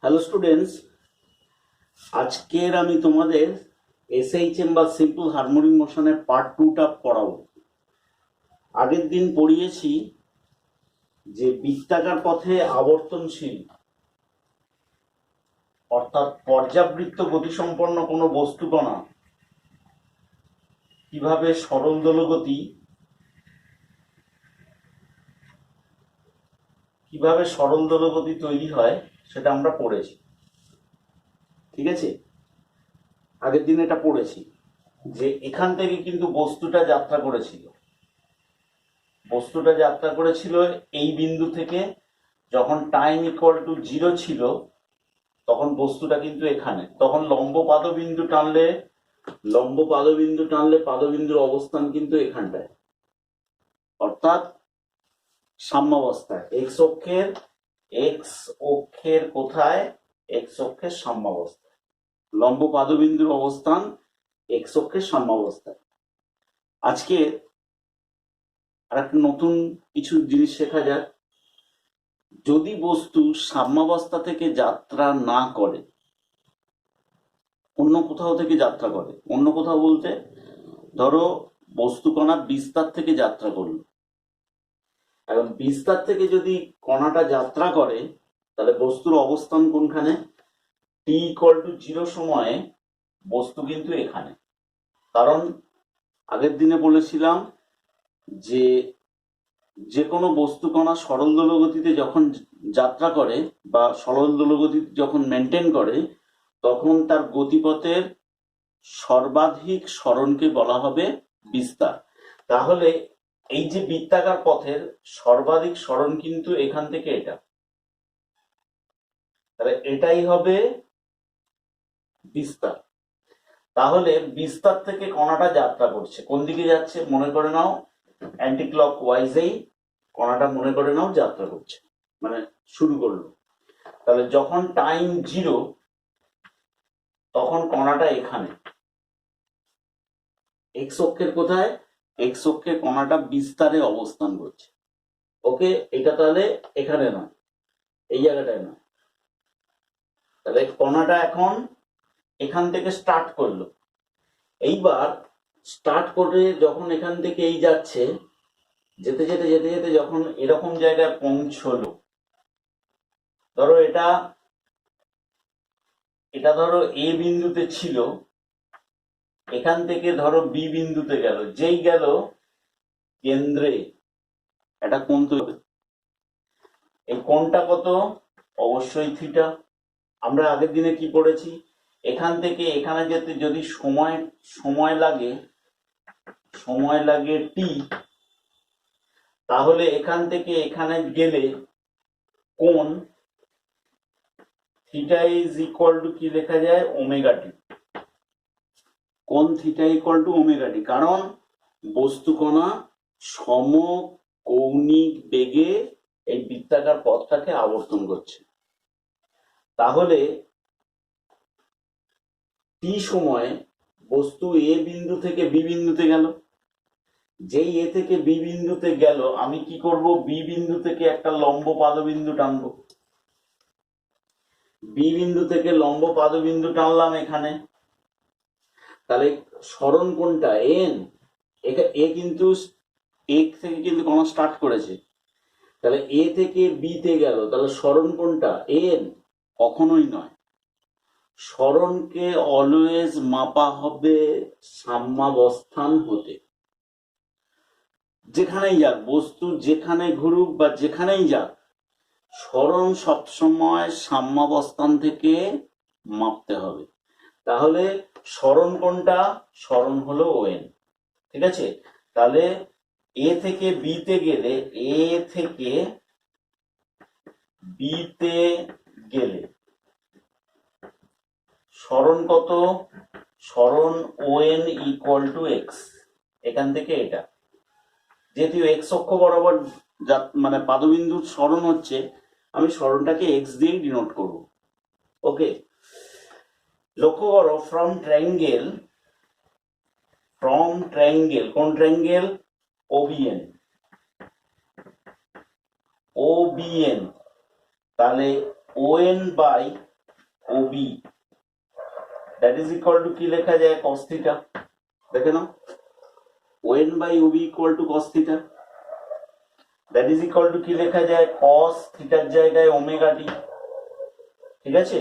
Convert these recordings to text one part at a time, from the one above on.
Hello students, আজকের আমি তোমাদের এসএইচএম বা সিম্পল হারমোনিক মোশনের পার্ট 2টা পড়াবো। আগের দিন পড়িয়েছি যে বৃত্তাকার পথে আবর্তনশীল অর্থাৎ পর্যাবৃত্ত গতিসম্পন্ন কোনো বস্তুকণা কিভাবে সরল দোলগতি তৈরি হয় সেটা আমরা পড়েছি। ঠিক আছে, আগের দিন এটা পড়েছি যে এখান থেকে কিন্তু বস্তুটা যাত্রা করেছিল এই বিন্দু থেকে। যখন টাইম ইকুয়াল টু 0 ছিল তখন বস্তুটা কিন্তু এখানে, তখন লম্ব পাদবিন্দু টানলে পাদবিন্দুর অবস্থান কিন্তু এখানটায়, অর্থাৎ সাম্যাবস্থায়। এক্স অক্ষের কোথায়? এক্স অক্ষের সাম্যাবস্থায়। লম্ব পাদবিন্দুর অবস্থান এক্স অক্ষের সাম্যাবস্থায়। আজকে আর একটা নতুন কিছু জিনিস শেখা যাক। যদি বস্তু সাম্যাবস্থা থেকে যাত্রা না করে, অন্য কোথাও থেকে যাত্রা করে, অন্য কোথাও বলতে ধরো বস্তুকণা বিস্তার থেকে যাত্রা করলো, এবং বিস্তার থেকে যদি কণাটা যাত্রা করে তাহলে বস্তুর অবস্থান কোনখানে? টি ইকুয়াল টু 0 সময়ে বস্তু কিন্তু এখানে। কারণ আগের দিনে বলেছিলাম যে যে কোনো বস্তুকণা সরল দোলগতিতে যখন যাত্রা করে বা সরল দোলগতি যখন মেনটেন করে তখন তার গতিপথের সর্বাধিক সরণকে বলা হবে বিস্তার। তাহলে এই যে বৃত্তাকার পথের সর্বাধিক সরণ কিন্তু এখান থেকে এটা, তাহলে এটাই হবে বিস্তার। তাহলে বিস্তার থেকে কণাটা যাত্রা করছে, কোন দিকে যাচ্ছে? মনে করে নাও অ্যান্টি ক্লক ওয়াইজেই কণাটা মনে করে নাও যাত্রা করছে, মানে শুরু করলো। তাহলে যখন টাইম 0 তখন কণাটা এখানে, এক্স অক্ষের কোথায়? এক্স অক্ষে কণাটা বিস্তারে অবস্থান করছে। ওকে, এটা তাহলে এখানে নয়, এই জায়গাটায় নয়। তাহলে কণাটা এখন এখান থেকে স্টার্ট করলো। এইবার স্টার্ট করে যখন এখান থেকে এই যাচ্ছে, যেতে যেতে যেতে যেতে যখন এরকম জায়গায় পৌঁছলো, ধরো এটা ধরো এ বিন্দুতে ছিল, এখান থেকে ধরো বি বিন্দুতে গেল, যেই গেল কেন্দ্রে একটা কোণ তৈরি হবে। এই কোণটা কত? অবশ্যই থিটা। আমরা আগের দিনে কি পড়েছি? এখান থেকে এখানে যেতে যদি সময় লাগে টি, তাহলে এখান থেকে এখানে গেলে কোণ থিটা ইজ ইকুয়াল টু কি লেখা যায়? Omega t. কোণ theta equal to omega t, কারণ বস্তুকণা সমকৌণিক বেগে এই বৃত্তাকার পথটাকে আবর্তন করছে। তাহলে টি সময়ে বস্তু এ বিন্দু থেকে বি বিন্দুতে গেল, যেই এ থেকে বি বিন্দুতে গেল আমি কি করব? বি বিন্দু থেকে একটা লম্ব পাদবিন্দু টানবো। বি বিন্দু থেকে লম্ব পাদবিন্দু টানলাম এখানে, তাহলে সরণ কোনটা? এন। এ কিন্তু এ থেকে কিন্তু কোন স্টার্ট করেছে, তাহলে এ থেকে বি তে গেল, তাহলে সরণ কোনটা? এন। কখনোই নয়, সরণকে অলওয়েজ মাপা হবে সাম্যাবস্থান হতে। যেখানেই যাক বস্তু, যেখানে ঘুরুক বা যেখানেই যাক, সরণ সবসময় সাম্যাবস্থান থেকে মাপতে হবে। তাহলে সরণ কোনটা? সরণ হলো ওএন। ঠিক আছে, তাহলে এ থেকে বি তে গেলে, এ থেকে বি তে গেলে সরণ কত? সরণ ওএন ইকুয়াল টু এক্স। এখান থেকে এটা, যেহেতু এক্স অক্ষ বরাবর মানে পাদবিন্দুর সরণ হচ্ছে, আমি সরণটাকে এক্স দিয়ে ডিনোট করব। ওকে, লক্ষ্য করো ফ্রম ট্রায়াঙ্গেল, কোন ট্রায়াঙ্গেল? ওবিএন। তাহলে ON by OB that is equal to কি লেখা যায় কস থিটা। দেখে নাও ON by OB equal to cos theta, that is equal to কি লেখা যায় কস থিটার জায়গায় ওমেগা টি। ঠিক আছে,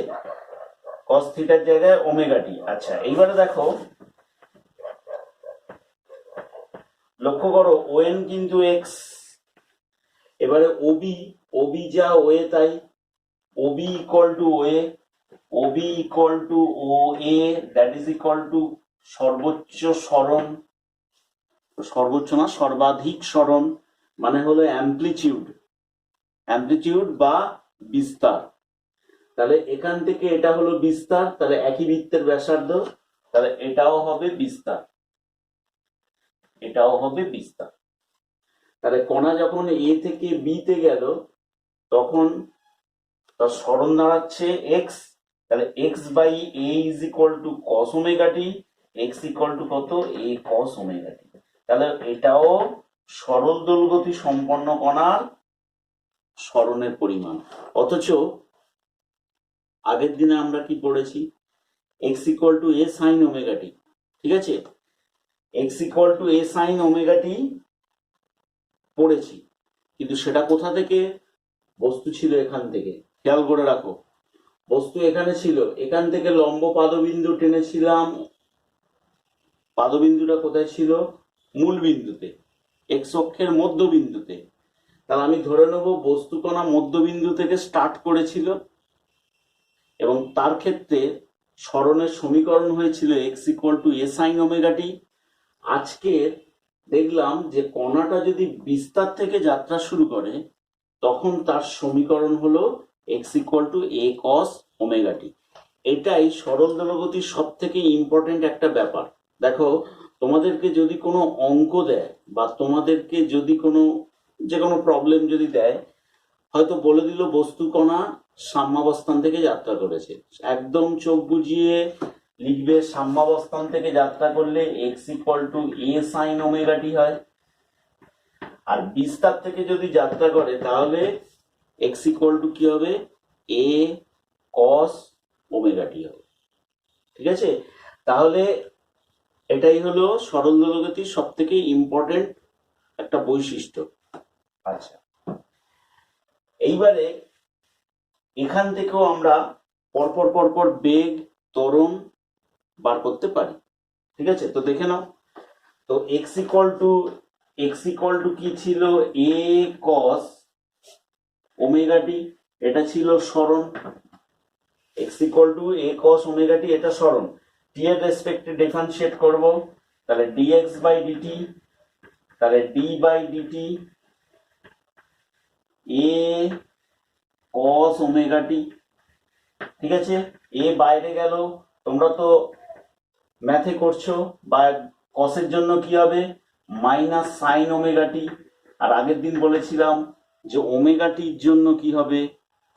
কস থিটার জায়গায় ওমেগা টি। আচ্ছা এইবারে দেখো, লক্ষ্য করো ওএন কিন্তু এক্স, এবারে ওবি, ওবি যা ওয়ে তাই, OB equal to OA, OB equal to O A that is equal to সর্বোচ্চ সরণ, সর্বোচ্চ না সর্বাধিক সরণ মানে হলো অ্যাম্প্লিটিউড, অ্যাম্প্লিটিউড বা বিস্তার। তাহলে এখান থেকে এটা হলো বিস্তার, তাহলে একই বৃত্তের ব্যাসার্ধ, তাহলে এটাও হবে বিস্তার, এটাও হবে বিস্তার। তাহলে কণা যখন এ থেকে বি তে গেল তখন তার সরণ দাঁড়াচ্ছে এক্স, তাহলে x by A is equal to cos omega T, X equal to কত এ কস ওমেগা টি। তাহলে এটাও সরল দোলগতি সম্পন্ন কণার সরণের পরিমাণ। অথচ আগের দিনে আমরা কি পড়েছি, x equal to a sine omega t. ঠিক আছে, x equal to a sine omega t পড়েছি, কিন্তু সেটা কোথা থেকে, বস্তু ছিল এখান থেকে, খেয়াল করে রাখো বস্তু এখানে ছিল, এখান থেকে লম্ব পাদবিন্দু টেনেছিলাম, পাদবিন্দুটা কোথায় ছিল, মূল বিন্দুতে, এক্স অক্ষের মধ্যবিন্দুতে। তাহলে আমি ধরে নেব বস্তুকণা মধ্যবিন্দু থেকে স্টার্ট করেছিল এবং তার ক্ষেত্রে সরণের সমীকরণ হয়েছিল x equal to a sine omega t. আজকে দেখলাম যে কণাটা যদি বিস্তার থেকে যাত্রা শুরু করে তখন তার সমীকরণ হলো x equal to a cos omega t. এটাই সরল দোলগতির সব থেকে ইম্পর্টেন্ট একটা ব্যাপার। দেখো তোমাদেরকে যদি কোনো অঙ্ক দেয় বা তোমাদেরকে যদি কোনো যে কোনো প্রবলেম যদি দেয়, হয়তো বলে দিল বস্তু কণা সাম্যাবস্থান থেকে যাত্রা করেছে, একদম চোখ বুজিয়ে লিখবে সাম্যাবস্থান থেকে যাত্রা করলে x equal to a sine omega t হয়, আর বিস্তার থেকে যদি যাত্রা করে তাহলে এক্স ইকুয়াল টু কি হবে এ কস ওমেগা টি হবে। ঠিক আছে, তাহলে এটাই হলো সরল দোলগতির সব থেকে ইম্পর্টেন্ট একটা বৈশিষ্ট্য। আচ্ছা এইবারে এখান থেকেও আমরা পরপর পরপর বেগ ত্বরণ বার করতে পারি। ঠিক আছে, তো দেখে নাও, তো এক্স ইকুয়াল টু কি ছিল এ কস ওমেগা টি, এটা ছিল সরণ, x equal to a cos omega t, এটা সরণ, টি এর রেসপেক্টে ডিফারেন্সিয়েট করব, তাহলে ডিএক্স বাই ডিটি, তাহলে d by dt a cos omega t. ঠিক আছে, এ বাইরে গেল, তোমরা তো ম্যাথে করছো, বা কসের জন্য কি হবে মাইনাস সাইন ওমেগা টি, আর আগের দিন বলেছিলাম যে ওমেগা টির জন্য কি হবে,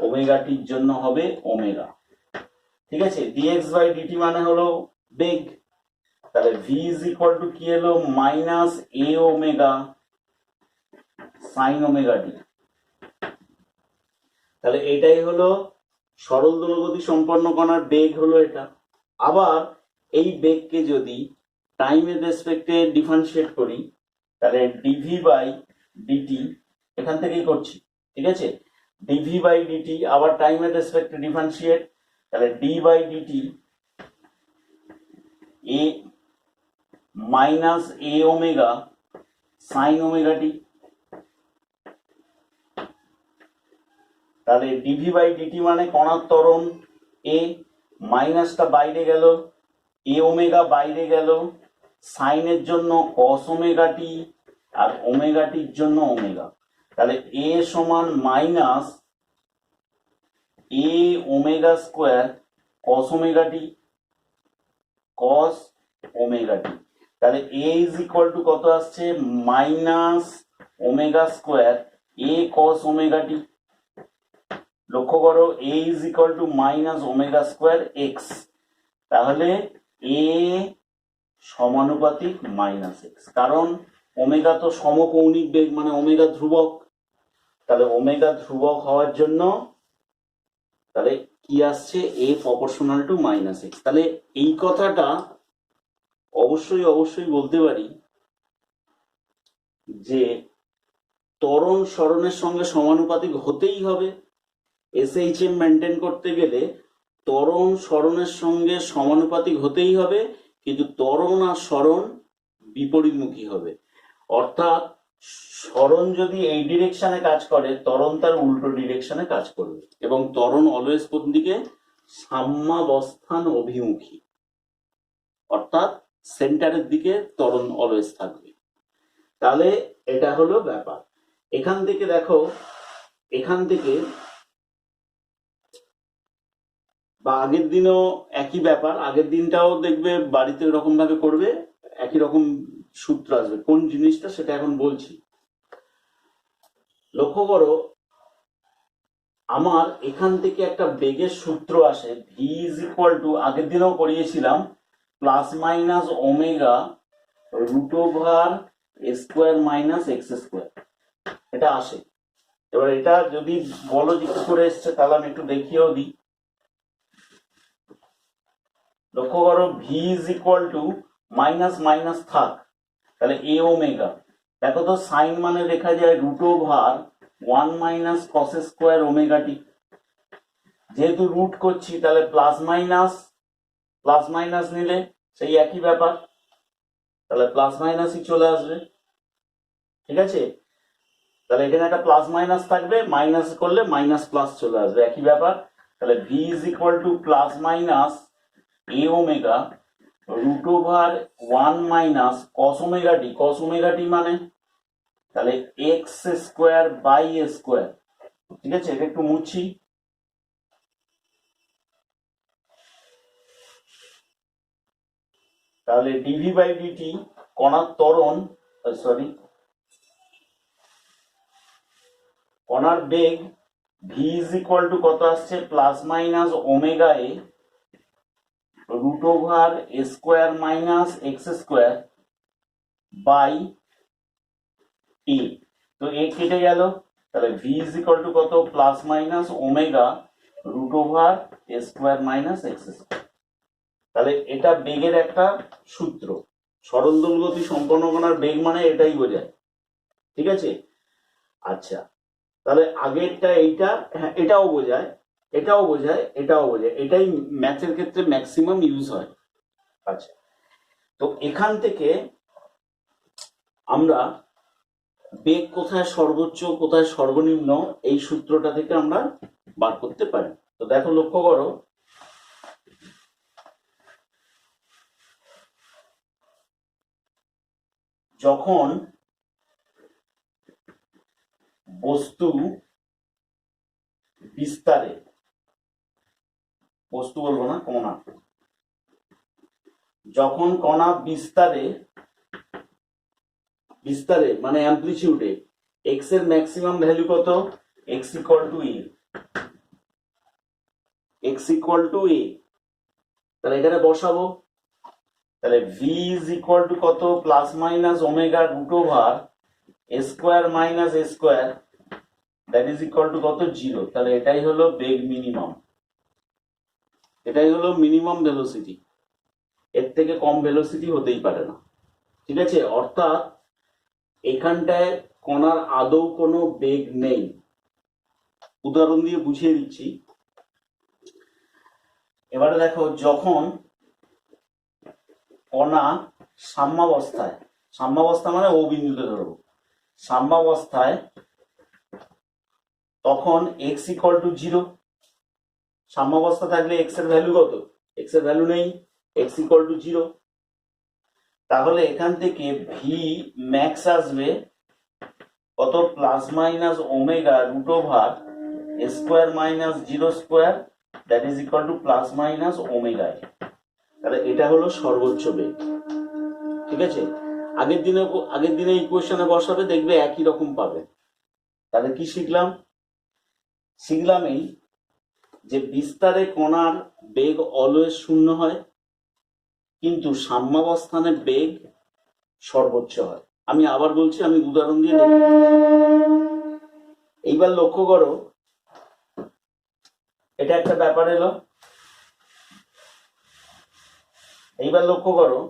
ওমেগা টির জন্য হবে ওমেগা। ঠিক আছে, ডিএক্স বাই ডিটি মানে হলো বেগ, তাহলে ভি ইজ ইকুয়াল টু কি এলো minus a omega sine omega t. তাহলে এটাই হলো সরল দোলগতি সম্পন্ন কণার বেগ হলো এটা। আবার এই বেগকে যদি টাইমের রেসপেক্টে ডিফারেন্সিয়েট করি তাহলে ডিভি বাই ডিটি, এখান থেকেই করছি। ঠিক আছে, ডিভি বাই ডিটি আবার টাইমের রেসপেক্টে ডিফারেন্সিয়েট, তাহলে d by dt a minus a omega sine omega t. তাহলে ডিভি বাই ডিটি মানে কণার ত্বরণ এ, মাইনাসটা বাইরে গেল, এ ওমেগা বাইরে গেল, সাইনের জন্য কস ওমেগা টি আর ওমেগা টির জন্য ওমেগা, তাহলে এ সমান minus a omega square cos omega t, cos omega t. তাহলে এ ইজ ইকুয়াল টু কত আসছে minus omega square a cos omega t. লক্ষ্য করো a is equal to minus omega square x, তাহলে a সমানুপাতিক minus x, কারণ omega তো সমকৌণিক বেগ মানে ওমেগা ধ্রুবক, তাহলে ওমেগা ধ্রুবক হওয়ার জন্য তাহলে কি আসছে, a proportional to minus x. তাহলে এই কথাটা অবশ্যই অবশ্যই বলতে পারি যে ত্বরণ সরণের সঙ্গে সমানুপাতিক হতেই হবে। এসএইচএম মেনটেন করতে গেলে ত্বরণ সরণের সঙ্গে সমানুপাতিক হতেই হবে, কিন্তু ত্বরণ আর সরণ বিপরীতমুখী হবে। অর্থাৎ সরণ যদি এই ডিরেকশনে কাজ করে, ত্বরণ তার উল্টো ডিরেকশনে কাজ করবে, এবং ত্বরণ অলওয়েজ কোন দিকে, সাম্যাবস্থান অভিমুখী, অর্থাৎ সেন্টারের দিকে ত্বরণ অলওয়েজ থাকবে। তাহলে এটা হলো ব্যাপার। এখান থেকে দেখো, এখান থেকে বা আগের দিনও একই ব্যাপার, আগের দিনটাও দেখবে বাড়িতে ওরকম ভাবে করবে, একই রকম সূত্র আসবে। কোন জিনিসটা সেটা এখন বলছি। লক্ষ্য করো, আমার এখান থেকে একটা বেগের সূত্র আসে, ভি ইজ ইকুয়াল টু, আগের দিনও করিয়েছিলাম, plus minus omega root over square minus x square, এটা আসে। এবার এটা যদি বলো যে কি করে এসছে, তাহলে আমি একটু দেখিয়েও দিই। লক্ষ্য করো, V is equal to, minus minus থাক, তাহলে এ ওমেগা, দেখো তো সাইন মানে লেখা যায় root over 1 minus cos square omega t. যেহেতু রুট করছি তাহলে প্লাস মাইনাস নিলে সেই একই ব্যাপার, তাহলে প্লাস মাইনাসই চলে আসবে। ঠিক আছে, তাহলে এখানে একটা প্লাস মাইনাস থাকবে, মাইনাস করলে মাইনাস প্লাস চলে আসবে, একই ব্যাপার। তাহলে V is equal to plus minus a omega root over 1 minus cos omega t মানে তাহলে x square by a square. ঠিক আছে, এটা একটু মুছি। তাহলে ডিভি বাই ডিটি, কণার ত্বরণ, সরি কণার বেগ, ভি ইজ ইকুয়াল টু কত আসছে, plus minus omega a root over square minus x square by a. তো এ কেটে গেল, তাহলে ভি ইজ ইকুয়াল টু কত, plus minus omega root over square minus x square. তাহলে এটা বেগের একটা সূত্র, সরল দোলগতি সম্পন্ন কণার বেগ মানে এটাই বোঝায়। ঠিক আছে, আচ্ছা, তাহলে আগেরটা এইটা, হ্যাঁ এটাও বোঝায়, এটাই ম্যাথের ক্ষেত্রে ম্যাক্সিমাম ইউজ হয়। আচ্ছা, তো এখান থেকে আমরা বেগ কোথায় সর্বোচ্চ কোথায় সর্বনিম্ন এই সূত্রটা থেকে আমরা বার করতে পারি। তো দেখো, লক্ষ্য করো, যখন বস্তু বিস্তারে, বস্তু বলবো না, কণা, যখন কণা বিস্তারে মানে অ্যামপ্লিটিউডে, এক্স এর ম্যাক্সিমাম ভ্যালু কত, এক্স ইকুয়াল টু এ, তাহলে এখানে বসাবো। তাহলে ভি ইজ ইকুয়াল টু কত, plus minus omega root over square minus A square, that is equal to কত, 0। তাহলে এটাই হলো বেগ মিনিমাম, এটাই হলো মিনিমাম ভেলোসিটি, এর থেকে কম ভেলোসিটি হতেই পারে না। ঠিক আছে, অর্থাৎ এখানটায় কণার আদৌ কোনো বেগ নেই। উদাহরণ দিয়ে বুঝিয়ে দিচ্ছি। এবারে দেখো, যখন কণা সাম্যাবস্থা মানে ও বিন্দুতে ধরবো, সাম্যাবস্থায়, তখন এক্স ইকুয়াল টু 0। সাম্যাবস্থা থাকলে এক্স এর ভ্যালু কত, এক্স এর ভ্যালু নেই, এক্স ইকুয়াল টু 0। তাহলে এখান থেকে ভি ম্যাক্স আসবে কত, plus minus omega root over square minus 0 square, that is equal to plus minus omega. তাহলে এটা হলো সর্বোচ্চ বেগ। ঠিক আছে, আগের দিনে ইকুয়েশনে বসাবে, দেখবে একই রকম পাবে। তাহলে কি শিখলাম এই যে বিস্তারে কণার বেগ অলওয়েজ 0 হয়, কিন্তু সাম্যাবস্থানে বেগ সর্বোচ্চ হয়। আমি আবার বলছি, আমি উদাহরণ দিয়ে দেখি। এইবার লক্ষ্য করো, এটা একটা ব্যাপার এলো। এইবার লক্ষ্য করো,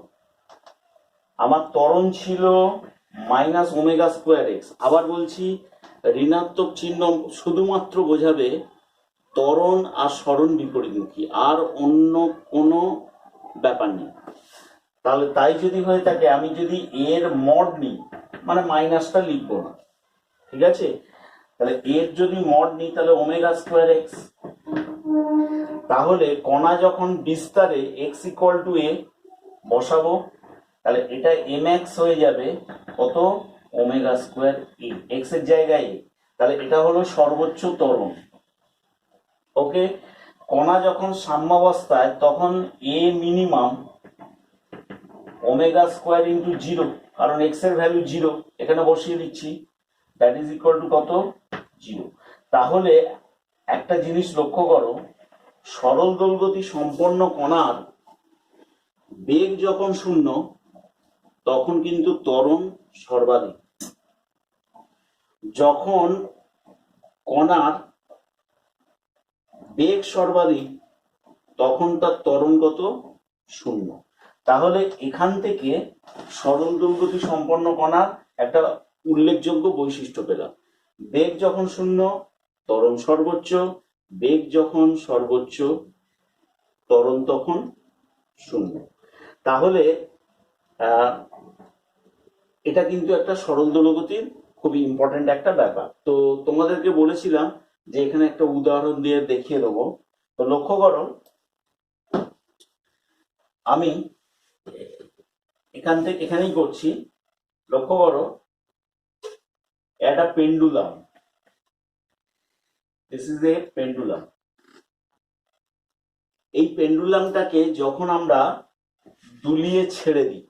আমার ত্বরণ ছিল মাইনাস ওমেগা স্কোয়ার এক্স। আবার বলছি, ঋণাত্মক চিহ্ন শুধুমাত্র বোঝাবে ত্বরণ আর সরণ বিপরীতমুখী, আর অন্য কোনো ব্যাপার নেই। তাহলে তাই যদি হয়ে থাকে, আমি যদি এর মড নিই, মানে মাইনাসটা লিখবো না, ঠিক আছে? তাহলে এর যদি মড নিই তাহলে ওমেগা স্কোয়ার এক্স। তাহলে কণা যখন বিস্তারে এক্স ইকুয়াল টু এ বসাবো, তাহলে এটা এম এক্স হয়ে যাবে কত, ওমেগা স্কোয়ার এ, এক্স এর জায়গায়। তাহলে এটা হলো সর্বোচ্চ ত্বরণ। ওকে, কণা যখন সাম্যাবস্থায় তখন a minimum omega square into zero, কারণ এক্স এর ভ্যালু জিরো, এখানে বসিয়ে দিচ্ছি, দ্যাট ইজ ইকুয়াল টু কত, জিরো। তাহলে একটা জিনিস লক্ষ্য করো, সরল দোলগতি সম্পন্ন কণার বেগ যখন শূন্য তখন কিন্তু ত্বরণ সর্বাধিক। যখন কণার বেগ সর্বাধিক তখন তার ত্বরণ কত, শূন্য। তাহলে এখান থেকে সরল দোলগতি সম্পন্ন কণার একটা উল্লেখযোগ্য বৈশিষ্ট্য পেলাম, বেগ যখন শূন্য ত্বরণ সর্বোচ্চ, বেগ যখন সর্বোচ্চ ত্বরণ তখন শূন্য। তাহলে এটা কিন্তু একটা সরল দোলগতির খুবই ইম্পর্টেন্ট একটা ব্যাপার। তো তোমাদেরকে বলেছিলাম যে এখানে একটা উদাহরণ দিয়ে দেখিয়ে দেবো। তো লক্ষ্য করো, আমি এখান থেকে এখানেই করছি। লক্ষ্য করো, একটা pendulum, this is a pendulum. এই পেন্ডুলামটাকে যখন আমরা দুলিয়ে ছেড়ে দিই,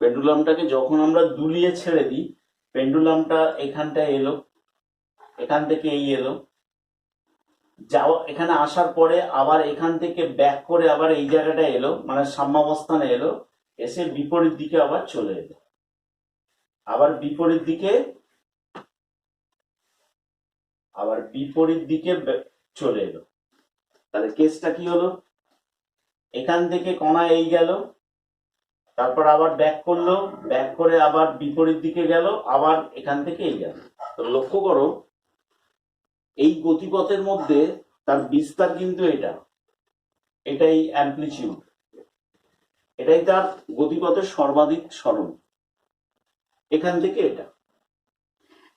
পেন্ডুলামটাকে যখন আমরা দুলিয়ে ছেড়ে দিই, পেন্ডুলামটা এখানটা এলো, এখান থেকে এই এলো, যাওয়া এখানে আসার পরে আবার এখান থেকে ব্যাক করে আবার এই জায়গাটা এলো, মানে সাম্যাবস্থানে এলো, এসে বিপরীত দিকে আবার চলে এলো, আবার বিপরীত দিকে চলে এলো। তাহলে কেসটা কি হলো, এখান থেকে কণা এই গেল, তারপর আবার ব্যাক করলো, ব্যাক করে আবার বিপরীত দিকে গেল, আবার এখান থেকে এই গেল। তো লক্ষ্য করো, এই গতিপথের মধ্যে তার বিস্তার কিন্তু এটাই অ্যামপ্লিচিউড, এটাই তার গতিপথের সর্বাধিক সরণ, এখান থেকে এটা।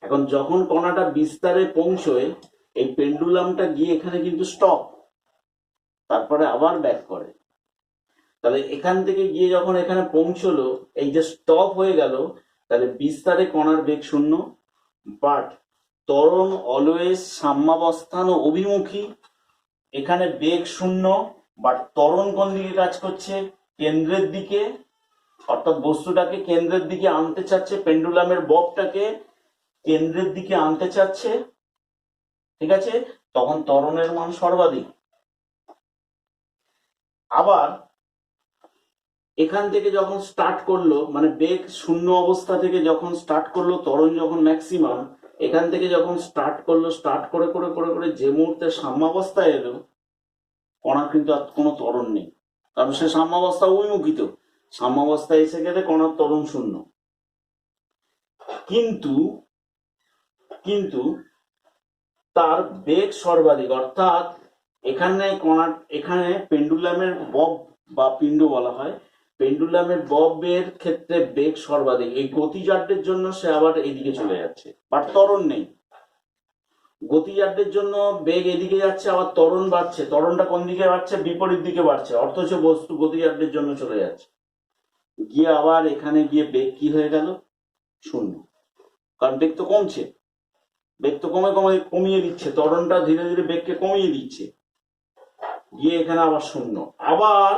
এখন যখন কণাটা বিস্তারে পৌঁছয়, এই পেন্ডুলামটা গিয়ে এখানে কিন্তু স্টপ, তারপরে আবার ব্যাক করে। তাহলে এখান থেকে গিয়ে যখন এখানে পৌঁছলো, এই যে স্টপ হয়ে গেল, তাহলে বিস্তারে কণার বেগ শূন্য, বাট ত্বরণ অলওয়েজ সাম্যাবস্থান ও অভিমুখী। এখানে বেগ শূন্য, বাট ত্বরণ কোন দিকে কাজ করছে, কেন্দ্রের দিকে, অর্থাৎ বস্তুটাকে কেন্দ্রের দিকে আনতে চাচ্ছে, পেন্ডুলামের ববটাকে কেন্দ্রের দিকে আনতে চাচ্ছে, ঠিক আছে? তখন ত্বরণের মান সর্বাধিক। আবার এখান থেকে যখন স্টার্ট করলো, মানে বেগ শূন্য অবস্থা থেকে যখন স্টার্ট করলো, ত্বরণ যখন ম্যাক্সিমাম, এখান থেকে যখন স্টার্ট করলো, স্টার্ট করে করে করে করে যে মুহূর্তে সাম্যাবস্থায় এলো, কণা কিন্তু আর কোনো ত্বরণ নেই, কারণ সে সাম্যাবস্থা অভিমুখিত, সাম্যাবস্থায় এসে গেলে কণার ত্বরণ শূন্য। কিন্তু তার বেগ সর্বাধিক, অর্থাৎ এখানে পেন্ডুলামের বব বা পিণ্ড বলা হয়, পেন্ডুলামের ববের ক্ষেত্রে বেগ সর্বাধিক। এই গতিজাড্যের জন্য সে আবার এদিকে চলে যাচ্ছে, বাট ত্বরণ নেই। গতিজাড্যের জন্য বেগ এদিকে যাচ্ছে, আবার ত্বরণ বাড়ছে, ত্বরণটা কোন দিকে বাড়ছে, বিপরীত দিকে বাড়ছে, অথচ বস্তু গতিজাড্যের জন্য চলে যাচ্ছে, গিয়ে আবার এখানে গিয়ে বেগ কি হয়ে গেল, শূন্য। কারণ বেগ তো কমছে, বেগ তো কমিয়ে দিচ্ছে, ত্বরণটা ধীরে ধীরে বেগকে কমিয়ে দিচ্ছে, গিয়ে এখানে আবার শূন্য। আবার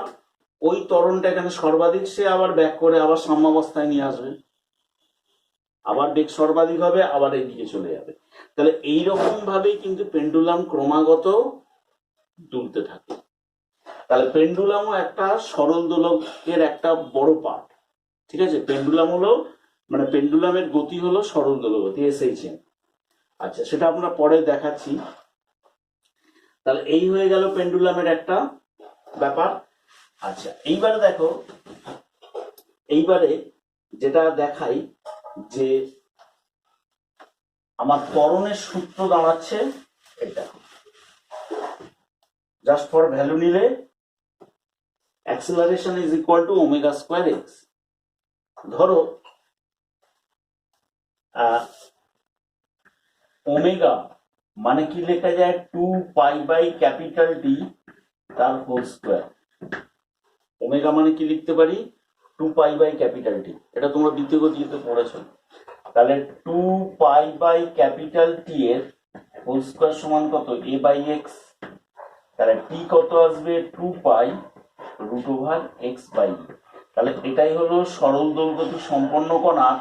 ওই ত্বরণটা এখানে সর্বাধিক, সে আবার ব্যাক করে আবার সাম্যাবস্থায় নিয়ে আসবে, আবার বেগ সর্বাধিক হবে, আবার এইদিকে চলে যাবে। তাহলে এইরকম ভাবেই কিন্তু পেন্ডুলাম ক্রমাগত দুলতে থাকে। তাহলে পেন্ডুলামও একটা সরল দোলকের একটা বড় পার্ট, ঠিক আছে? পেন্ডুলাম হলো, মানে পেন্ডুলামের গতি হলো সরল দোলক গতি, এসএইচএম। আচ্ছা, সেটা আমরা পরে দেখাচ্ছি। তাহলে এই হয়ে গেল পেন্ডুলামের একটা ব্যাপার। আচ্ছা, এইবারে দেখো, এইবারে যেটা দেখাই যে আমার ত্বরণের সূত্র দাঁড়াচ্ছে এটা, জাস্ট ফর ভ্যালু নিলে acceleration is equal two omega square x. ধরো ওমেগা মানে কি লেখা যায়, 2π/T তার হোল স্কোয়ার। ওমেগা মানে কি লিখতে পারি, 2π/T। এটা তোমরা দ্বিতীয় গতিতে পড়েছো। তাহলে 2π/T এর হোল স্কোয়ার সমান কত, a/x। তাহলে টি কত আসবে, 2π√x/e। তাহলে এটাই হলো সরল দৈর্ঘ্য সম্পন্ন কণার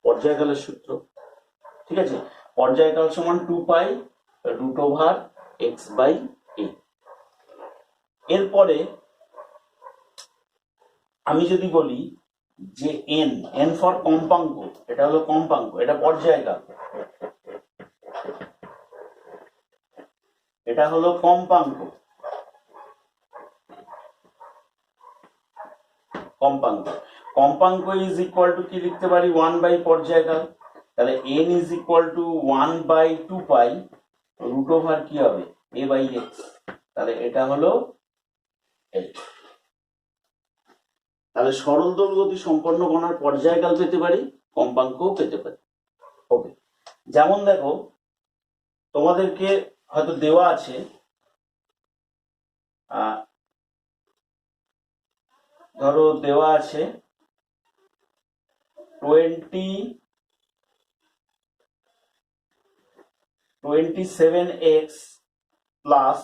পর্যায়কালের সূত্র। ঠিক আছে, পর্যায়কাল সমান 2π√x/a। এরপরে আমি যদি বলি যে n ফর কম্পাঙ্ক, এটা হলো কম্পাঙ্ক, এটা পর্যায়কাল, এটা হলো কম্পাঙ্ক। কম্পাঙ্ক ইজ ইকুয়াল টু কি লিখতে পারি, 1/পর্যায়কাল। তাহলে n ইজ ইকুয়াল টু 1/2π √ কি হবে, a/x। তাহলে এটা হলো l। তাহলে সরল দৈর্ঘ্য সম্পন্ন কণার পর্যায়কাল পেতে পারি, কম্পাঙ্কও পেতে পারি। ওকে, যেমন দেখো তোমাদেরকে হয়তো দেওয়া আছে ধরো দেওয়া আছে 27x প্লাস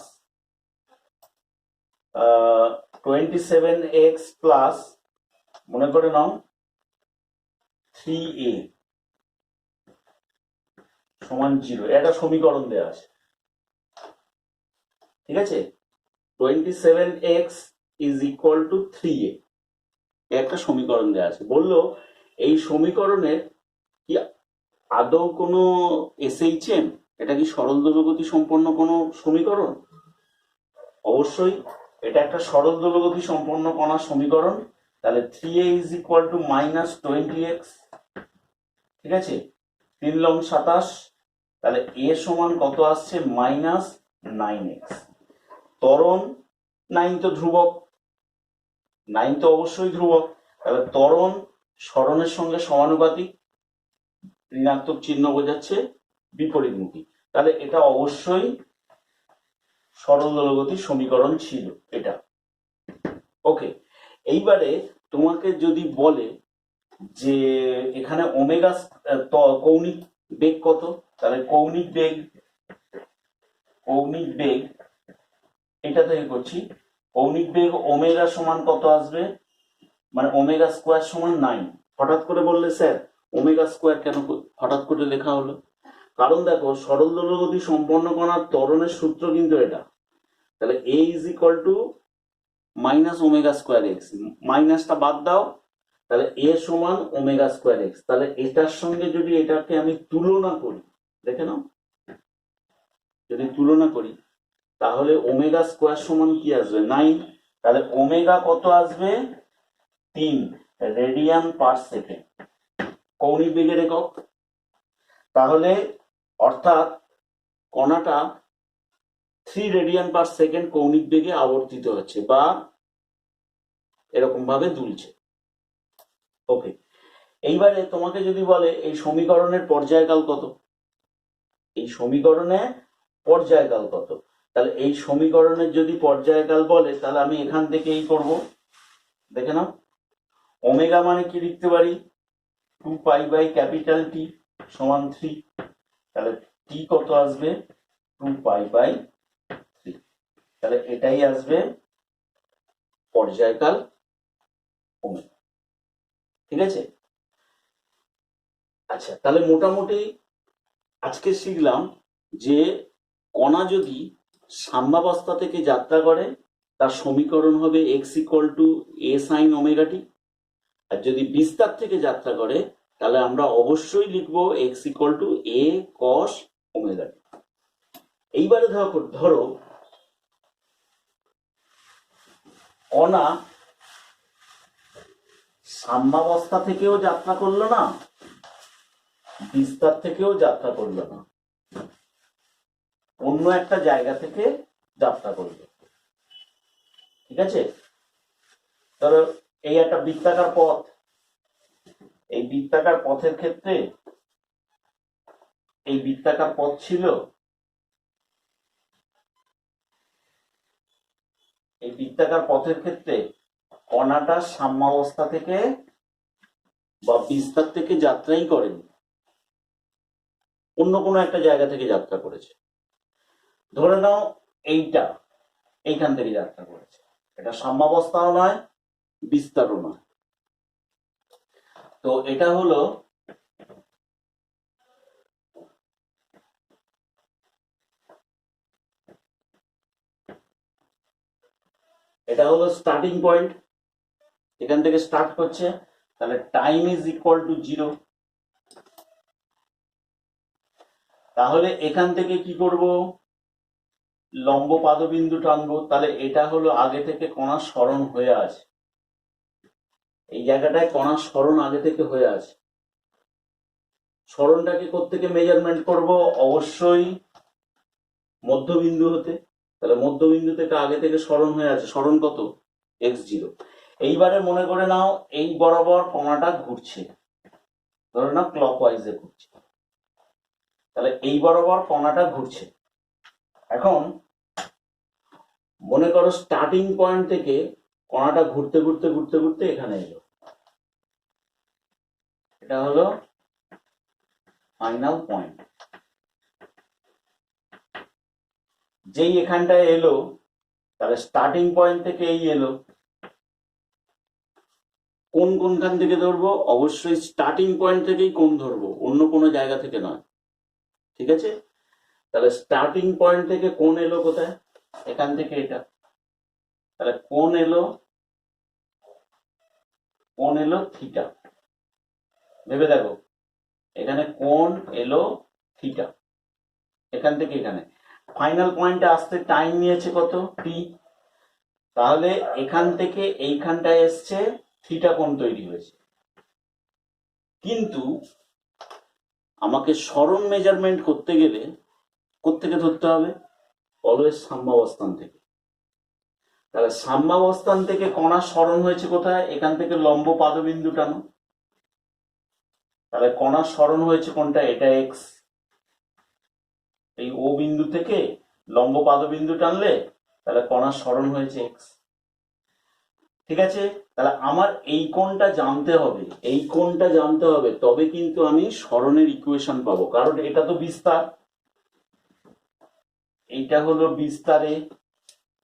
27x প্লাস মনে করে নাও 3a সমান 0, এটা সমীকরণ দেওয়া আছে। ঠিক আছে, 27x is equal two 3a, একটা সমীকরণ দেওয়া আছে। বললো এই সমীকরণের কি আদৌ কোনো SHM, এটা কি সরল দৈর্ঘ্য সম্পন্ন কোনো সমীকরণ? অবশ্যই এটা একটা সরল দৈর্ঘ্য সম্পন্ন কণার সমীকরণ। তাহলে 3a is equal two -20x। ঠিক আছে, 3 লং 27। তাহলে a সমান কত আসছে, -9x। ত্বরণ 9 তো ধ্রুবক, 9 তো অবশ্যই ধ্রুবক। তাহলে ত্বরণ সরণের সঙ্গে সমানুপাতিক, ঋণাত্মক চিহ্ন বোঝাচ্ছে বিপরীতমুখী। তাহলে এটা অবশ্যই সরল দৈর্ঘ্য সমীকরণ ছিল এটা। ওকে, এইবারে তোমাকে যদি বলে যে এখানে ওমেগা কৌণিক বেগ কত, তাহলে কৌণিক বেগ এটা থেকে করছি। কৌণিক বেগ ওমেগা সমান কত আসবে, মানে ওমেগা স্কোয়ার সমান 9। হঠাৎ করে বললে স্যার ওমেগা স্কোয়ার কেন হঠাৎ করে লেখা হলো? কারণ দেখো সরল দৈর্ঘ্য সম্পন্ন কণার ত্বরণের সূত্র কিন্তু এটা। তাহলে a is equal two -ω²x, মাইনাসটা বাদ দাও, তাহলে a সমান ω²x। তাহলে এটার সঙ্গে যদি এটাকে আমি তুলনা করি, দেখে নাও, যদি তুলনা করি তাহলে ω² সমান কি আসবে, 9। তাহলে ওমেগা কত আসবে, 3 রেডিয়ান পার সেকেন্ড, কৌণিক বেগের একক। তাহলে অর্থাৎ কণাটা 3 রেডিয়ান পার সেকেন্ড কৌণিক বেগে আবর্তিত হচ্ছে বা এরকম ভাবে দুলছে। ওকে, এইবারে তোমাকে যদি বলে এই সমীকরণের পর্যায়কাল কত, এই সমীকরণে পর্যায়কাল কত, তাহলে এই সমীকরণের যদি পর্যায়কাল বলে তাহলে আমি এখান থেকেই করব। দেখে নাও, ওমেগা মানে কি লিখতে পারি, 2π/T সমান 3। তাহলে টি কত আসবে, 2π/3। তাহলে এটাই আসবে পর্যায়কাল ওমেগা। ঠিক আছে, আচ্ছা তাহলে মোটামুটি আজকে শিখলাম যে কণা যদি সাম্যাবস্থা থেকে যাত্রা করে তার সমীকরণ হবে x equal to a sin ω_t, আর যদি বিস্তার থেকে যাত্রা করে তাহলে আমরা অবশ্যই লিখবো x equal to a cos ω_t। এইবারে ধরো কণা সাম্যাবস্থা থেকেও যাত্রা করলো না, বিস্তার থেকেও যাত্রা করলো না, অন্য একটা জায়গা থেকে যাত্রা করলো। ঠিক আছে, ধরো এই একটা বৃত্তাকার পথ, এই বৃত্তাকার পথের ক্ষেত্রে এই বৃত্তাকার পথ ছিল, এই বৃত্তাকার পথের ক্ষেত্রে কণাটা সাম্যাবস্থা থেকে বা বিস্তার থেকে যাত্রাই করেনি, অন্য কোনো একটা জায়গা থেকে যাত্রা করেছে। ধরে নাও এইটা এইখান থেকে যাত্রা করেছে, এটা সাম্যাবস্থাও নয়, বিস্তারও নয়। তো এটা হলো স্টার্টিং পয়েন্ট, এখান থেকে স্টার্ট করছে, তাহলে টাইম ইজ ইকুয়াল টু 0। তাহলে এখান থেকে কি করব, লম্ব পাদবিন্দু টানবো। তাহলে এটা হলো আগে থেকে কণার সরণ হয়ে আছে, এই জায়গাটায় কণার সরণ আগে থেকে হয়ে আছে। সরণটাকে কোত্থেকে মেজারমেন্ট করব, অবশ্যই মধ্যবিন্দু হতে। তাহলে মধ্যবিন্দু থেকে আগে থেকে সরণ হয়ে আছে, সরণ কত, x0। এইবারে মনে করে নাও এই বরাবর কণাটা ঘুরছে, ধরে নাও ক্লকওয়াইজে ঘুরছে, তাহলে এই বরাবর কণাটা ঘুরছে। এখন মনে করো স্টার্টিং পয়েন্ট থেকে কণাটা ঘুরতে ঘুরতে ঘুরতে ঘুরতে এখানে এলো, এটা হলো ফাইনাল পয়েন্ট। যেই এখানটায় এলো, তাহলে স্টার্টিং পয়েন্ট থেকে এই এলো, কোনখান থেকে ধরবো, অবশ্যই স্টার্টিং পয়েন্ট থেকেই কোণ ধরবো, অন্য কোনো জায়গা থেকে নয়। ঠিক আছে, তাহলে স্টার্টিং পয়েন্ট থেকে কোণ এলো কোথায়, এখান থেকে এটা, তাহলে কোণ এলো থিটা। ভেবে দেখো, এখানে কোণ এলো থিটা, এখান থেকে এখানে ফাইনাল পয়েন্টে আসতে টাইম নিয়েছে কত, টি। তাহলে এখান থেকে এইখানটায় এসছে, থিটা কোণ তৈরি হয়েছে। কিন্তু আমাকে সরণ মেজারমেন্ট করতে গেলে কোত্থেকে ধরতে হবে, অলওয়েজ সাম্যাবস্থান থেকে। তাহলে সাম্যাবস্থান থেকে কণার সরণ হয়েছে কোথায়, এখান থেকে লম্ব পাদবিন্দু টানো, তাহলে কণার সরণ হয়েছে কোনটা, এটা এক্স। এই ও বিন্দু থেকে লম্ব পাদবিন্দু টানলে তাহলে কণার সরণ হয়েছে এক্স। ঠিক আছে, তাহলে আমার এই কোণটা জানতে হবে, এই কোণটা জানতে হবে, তবে কিন্তু আমি সরণের ইকুয়েশন পাবো, কারণ এটা তো বিস্তার, এইটা হলো বিস্তারে,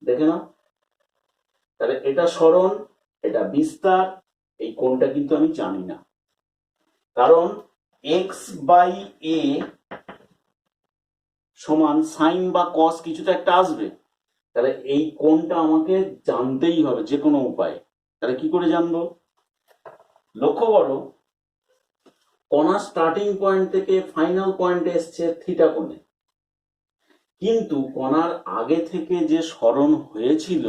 দেখে নাও। তাহলে এটা সরণ, এটা বিস্তার, এই কোণটা কিন্তু আমি জানি না, কারণ এক্স বাই এ সমান সাইন বা কস কিছু তো একটা আসবে। তাহলে এই কোণটা আমাকে জানতেই হবে যে কোনো উপায়ে। তাহলে কি করে জানবো, লক্ষ্য করো, কণা স্টার্টিং পয়েন্ট থেকে ফাইনাল পয়েন্টে এসছে থিটা কোণে, কিন্তু কণার আগে থেকে যে সরণ হয়েছিল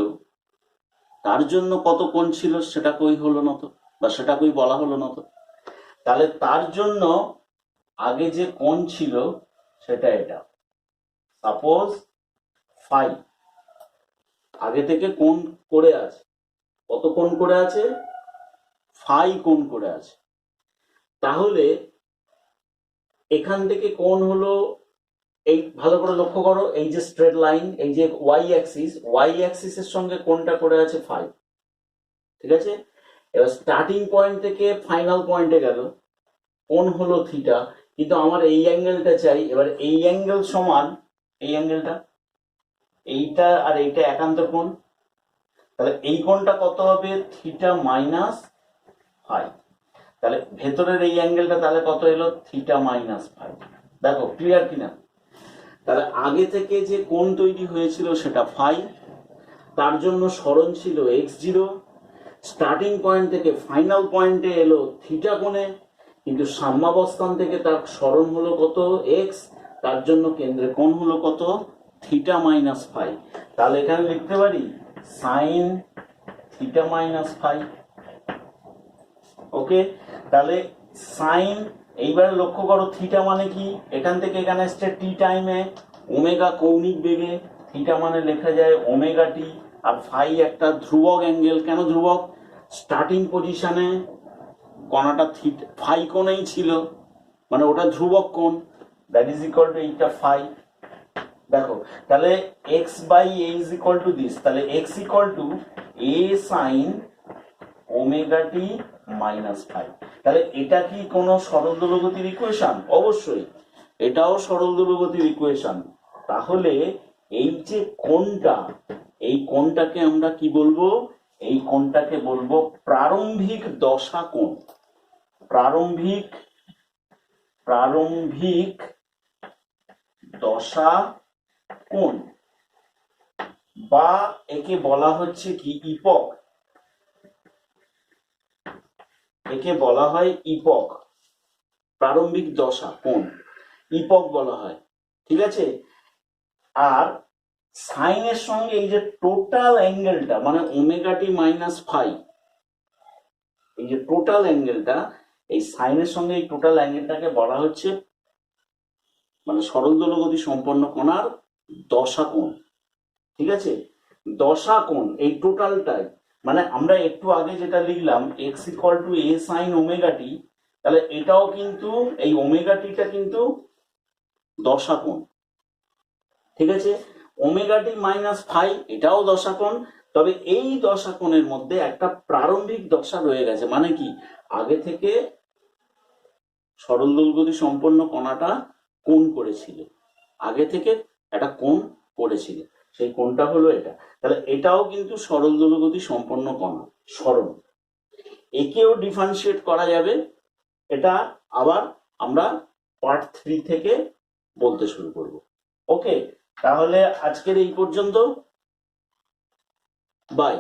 তার জন্য কত কোণ ছিল সেটা কই হলো না তো, বা সেটা কই বলা হলো না তো। তাহলে তার জন্য আগে যে কোণ ছিল সেটা এটা, সাপোজ ফাই, আগে থেকে কোণ করে আছে, কত কোণ করে আছে, ফাই কোণ করে আছে। তাহলে এখান থেকে কোণ হলো, এই ভালো করে লক্ষ্য করো, এই যে স্ট্রেট লাইন, এই যে ওয়াই অ্যাক্সিসের সঙ্গে কোণটা করে আছে ফাই। ঠিক আছে, এবার স্টার্টিং পয়েন্ট থেকে ফাইনাল পয়েন্টে গেল, কোণ হলো থিটা, কিন্তু আমার এই অ্যাঙ্গেলটা চাই। এবার এই অ্যাঙ্গেল সমান এই অ্যাঙ্গেলটা, এইটা আর এইটা একান্ত কোণ, তাহলে এই কোণটা কত হবে, থিটা মাইনাস ফাই। তাহলে ভেতরের এই অ্যাঙ্গেলটা তাহলে কত এলো, থিটা মাইনাস ফাই। দেখো ক্লিয়ার কিনা। তাহলে আগে থেকে যে কোণ তৈরি হয়েছিল সেটা ফাই, তার জন্য সরণ ছিল x0, স্টার্টিং পয়েন্ট থেকে ফাইনাল পয়েন্টে এলো থিটা কোণে, কিন্তু সাম্যাবস্থান থেকে তার সরণ হলো কত, x, তার জন্য কেন্দ্রে কোণ হলো কত, থিটা মাইনাস ফাই। তাহলে এখানে লিখতে পারি সাইন থিটা মাইনাস ফাই। ওকে, তাহলে সাইন, এইবার লক্ষ্য করো থিটা মানে কি, এখান থেকে এখানে আসছে টি টাইমে, ওমেগা কৌণিক বেগে, থিটা মানে লেখা যায় ওমেগা টি, আর ফাই একটা ধ্রুবক অ্যাঙ্গেল। কেন ধ্রুবক? স্টার্টিং পজিশনে কণাটা থিটা ফাই কোণেই ছিল, মানে ওটা ধ্রুবক কোণ, দ্যাট ইজ ইকুয়াল টু এইটা ফাই। দেখো তাহলে x by A is equal to this, তাহলে x equal to a sine omega t minus phi. তাহলে এটা কি কোনো সরল দূরগতির ইকুয়েশন? অবশ্যই এটাও সরল দূরগতির ইকুয়েশন। তাহলে এই যে কোণটা, এই কোণটাকে আমরা কি বলবো? এই কোণটাকে বলবো প্রারম্ভিক দশা কোণ। প্রারম্ভিক দশা কোণ, বা একে বলা হচ্ছে কি ইপক, একে বলা হয় ইপক, প্রারম্ভিক দশা কোণ ইপক বলা হয়। ঠিক আছে, আর সাইনের সঙ্গে এই যে টোটাল অ্যাঙ্গেলটা মানে ওমেগা টি মাইনাস ফাই, এই যে টোটাল অ্যাঙ্গেলটা, এই সাইনের সঙ্গে এই টোটাল অ্যাঙ্গেলটাকে বলা হচ্ছে মানে সরল দোলগতি সম্পন্ন কোণার দশা কোণ। ঠিক আছে, দশা কোণ এই টোটালটাই, মানে আমরা একটু আগে যেটা লিখলাম x equal to a sine omega t, তাহলে এটাও কিন্তু এই ওমেগা টিটা কিন্তু দশা কোণ। ঠিক আছে, ওমেগা টি মাইনাস ফাই এটাও দশা কোণ, তবে এই দশা কোণের মধ্যে একটা প্রারম্ভিক দশা রয়ে গেছে, মানে কি আগে থেকে সরল দোলগতি সম্পন্ন কণাটা কোণ করেছিল, আগে থেকে একটা কোণ করেছিল, সেই কোণটা হলো এটা। তাহলে এটাও কিন্তু সরল দোলগতি সম্পন্ন কণা, সরল। একেও ডিফারেন্সিয়েট করা যাবে, এটা আবার আমরা পার্ট 3 থেকে বলতে শুরু করব। ওকে, তাহলে আজকের এই পর্যন্ত, বাই।